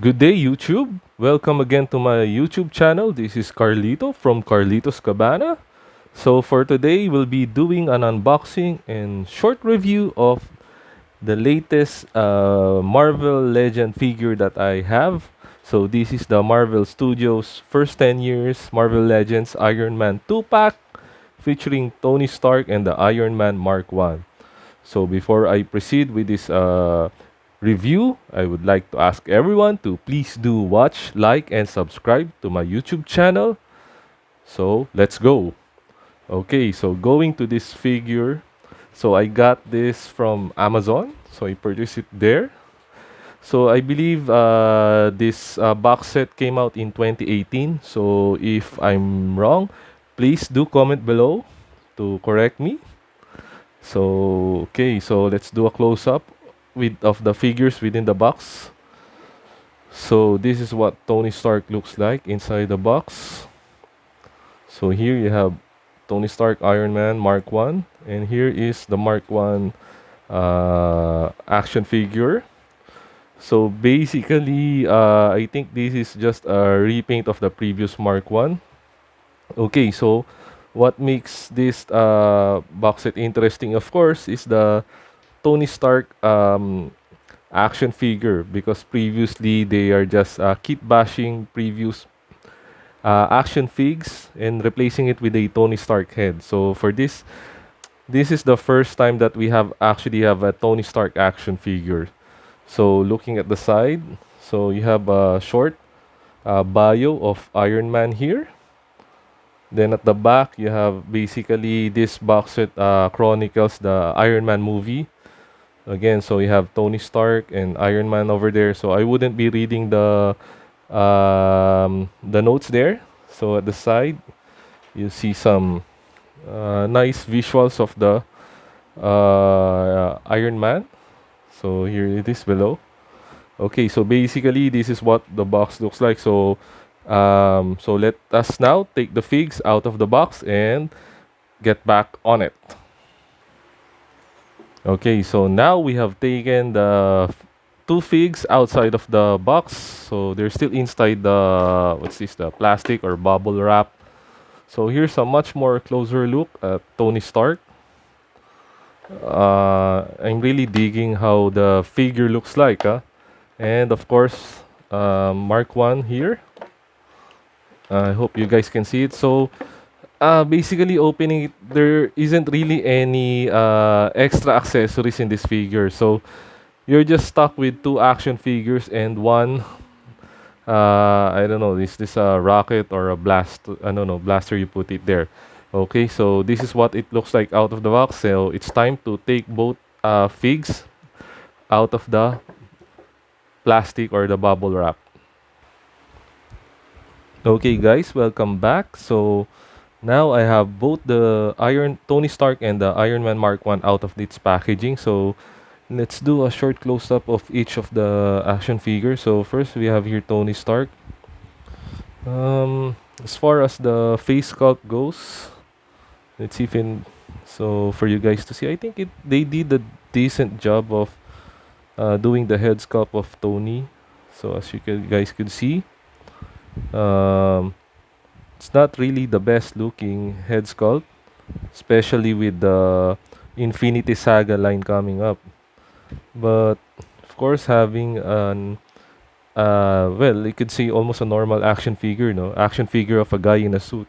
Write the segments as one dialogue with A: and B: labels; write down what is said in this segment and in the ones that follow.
A: Good day, YouTube. Welcome again to my YouTube channel. This is Carlito from Carlitos Cabana. So for today, we'll be doing an unboxing and short review of the latest Marvel Legend figure that I have. So this is the Marvel Studios first 10 years Marvel Legends Iron Man 2-pack featuring Tony Stark and the Iron Man Mark 1. So before I proceed with this review, I would like to ask everyone to please do watch, like, and subscribe to my YouTube channel. So let's go. Okay, so going to this figure. So I got this from Amazon. So I purchased it there. So I believe this box set came out in 2018. So if I'm wrong, please do comment below to correct me. So okay, so let's do a close up with of the figures within the box. So this is what Tony Stark looks like inside the box. So here you have Tony Stark Iron Man Mark 1, and here is the Mark 1 action figure. So basically, I think this is just a repaint of the previous Mark 1. Okay, so what makes this box set interesting, of course, is the Tony Stark action figure, because previously they are just keep bashing previous action figs and replacing it with a Tony Stark head. So for this is the first time that we have a Tony Stark action figure. So looking at the side, so you have a short bio of Iron Man here. Then at the back, you have basically this box set chronicles the Iron Man movie. Again, so you have Tony Stark and Iron Man over there. So I wouldn't be reading the notes there. So at the side, you see some nice visuals of the Iron Man. So here it is below. Okay, so basically this is what the box looks like. So let us now take the figs out of the box and get back on it. Okay, so now we have taken the two figs outside of the box. So they're still inside the, what's this, the plastic or bubble wrap. So here's a much more closer look at Tony Stark. I'm really digging how the figure looks like, huh? And of course, Mark 1 here. I hope you guys can see it. So basically opening it, there isn't really any extra accessories in this figure. So you're just stuck with two action figures and one I don't know, is this a rocket or a blast? I don't know, blaster, you put it there. Okay, so this is what it looks like out of the box. So it's time to take both figs out of the plastic or the bubble wrap. Okay guys, welcome back. So now I have both the Iron Tony Stark and the Iron Man Mark 1 out of its packaging. So let's do a short close-up of each of the action figures. So first we have here Tony Stark. As far as the face sculpt goes, let's see if in so for you guys to see, I think they did a decent job of doing the head sculpt of Tony. So as guys could see, um, it's not really the best looking head sculpt, especially with the Infinity Saga line coming up. But of course, having an well, you could say almost a normal action figure, no? Action figure of a guy in a suit.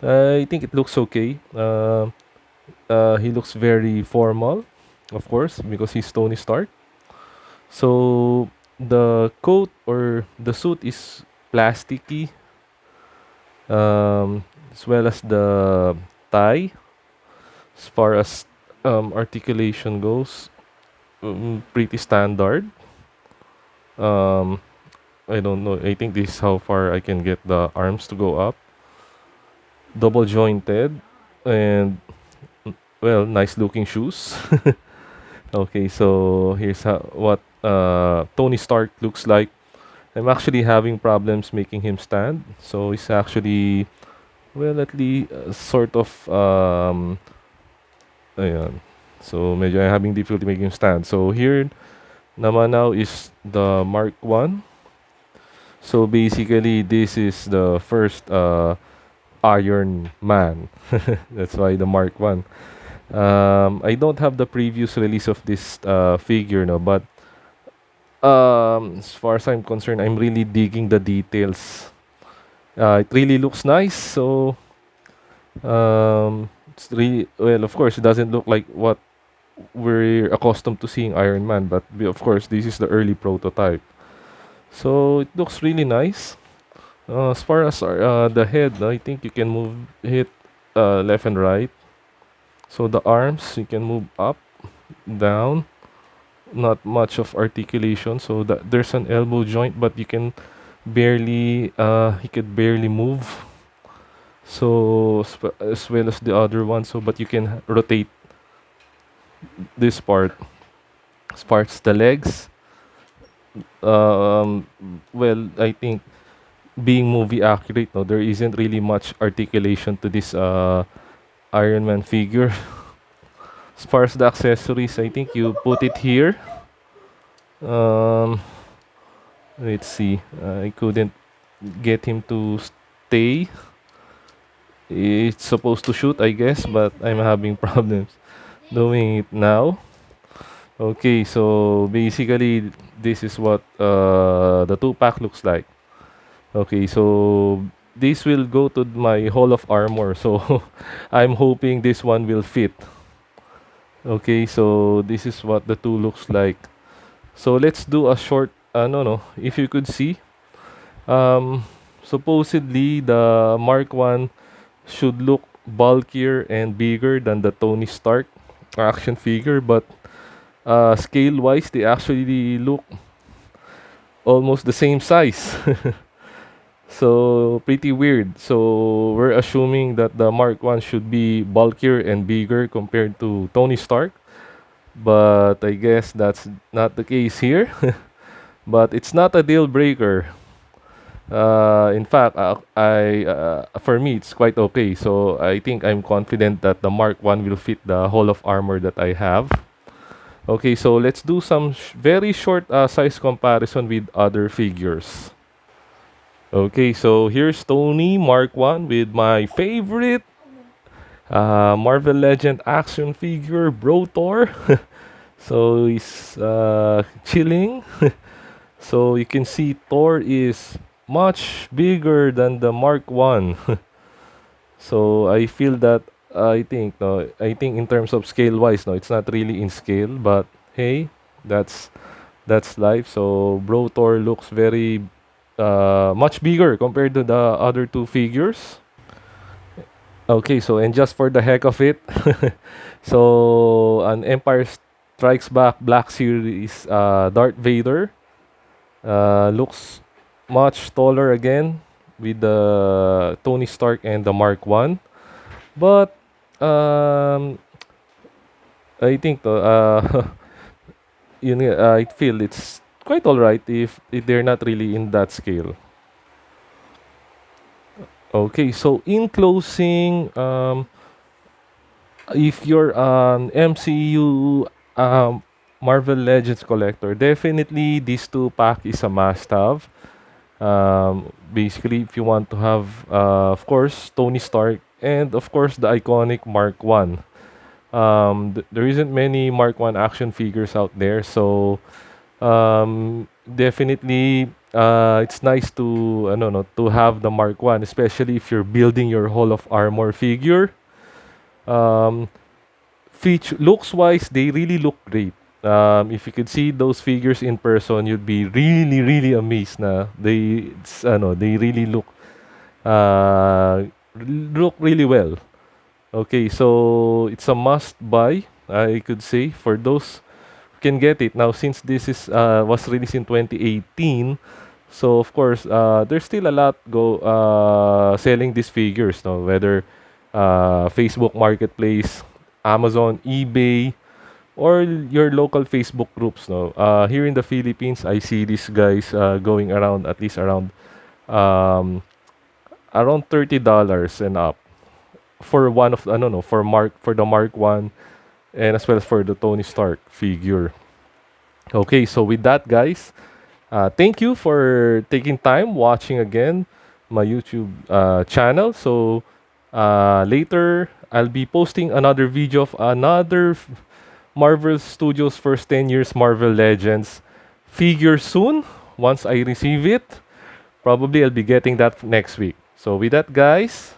A: I think it looks okay. He looks very formal, of course, because he's Tony Stark. So the coat or the suit is plasticky, as well as the tie. As far as articulation goes, pretty standard. Um, I don't know. I think this is how far I can get the arms to go up. Double jointed and well, nice looking shoes. Okay, so here's what Tony Stark looks like. I'm actually having problems making him stand. So he's actually, well, at least sort of ayan. So medyo I'm having difficulty making him stand. So here naman now is the Mark 1. So basically, this is the first Iron Man. That's why the Mark 1. I don't have the previous release of this figure, no, but as far as I'm concerned, I'm really digging the details. It really looks nice. So it's really well. Of course, it doesn't look like what we're accustomed to seeing Iron Man, but of course, this is the early prototype. So it looks really nice. As far as the head, I think you can move it left and right. So the arms you can move up, down. Not much of articulation. So that there's an elbow joint, but you can barely he could barely move. So as well as the other one. So but you can rotate this part. As far as the legs, um, well, I think being movie accurate, no, there isn't really much articulation to this Iron Man figure. As far as the accessories, I think you put it here. Um, let's see. I couldn't get him to stay. It's supposed to shoot, I guess, but I'm having problems doing it now. Okay, so basically, this is what the two pack looks like. Okay, so this will go to my Hall of Armor. So I'm hoping this one will fit. Okay, so this is what the two looks like. So let's do a short, no, no, if you could see, um, supposedly the Mark 1 should look bulkier and bigger than the Tony Stark action figure, but scale wise, they actually look almost the same size. So pretty weird. So we're assuming that the Mark 1 should be bulkier and bigger compared to Tony Stark, but I guess that's not the case here. But it's not a deal breaker. In fact, I for me it's quite okay. So I think I'm confident that the Mark 1 will fit the whole of armor that I have. Okay, so let's do some very short size comparison with other figures. Okay, so here's Tony Mark 1 with my favorite Marvel Legend action figure, Bro Thor. So he's chilling. So you can see Thor is much bigger than the Mark 1. So I feel that I think no, I think in terms of scale wise, no, it's not really in scale, but hey, that's that's life. So Bro Thor looks very much bigger compared to the other two figures. Okay, so and just for the heck of it, so an Empire Strikes Back Black Series Darth Vader looks much taller again with the Tony Stark and the Mark 1. But I think I feel it's quite alright if they're not really in that scale. Okay, so in closing, if you're an MCU Marvel Legends collector, definitely this two pack is a must-have. Basically, if you want to have, of course, Tony Stark and of course the iconic Mark 1. There isn't many Mark 1 action figures out there, so definitely it's nice to I don't know to have the Mark 1, especially if you're building your Hall of Armor figure. Um, feature looks wise, they really look great. If you could see those figures in person, you'd be really, really amazed. Na they really look really well. Okay, so it's a must buy, I could say, for those who can get it. Now, since this is was released in 2018, so of course, there's still a lot go selling these figures, no? Whether Facebook Marketplace, Amazon, eBay, or your local Facebook groups, no? Here in the Philippines, I see these guys going around at least um, around $30 and up for one of I don't know for the Mark 1 and as well as for the Tony Stark figure. Okay, so with that, guys, thank you for taking time watching again my YouTube channel. So later, I'll be posting another video of another Marvel Studios first 10 years Marvel Legends figure soon. Once I receive it, probably I'll be getting that next week. So with that, guys,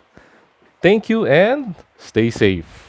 A: thank you and stay safe.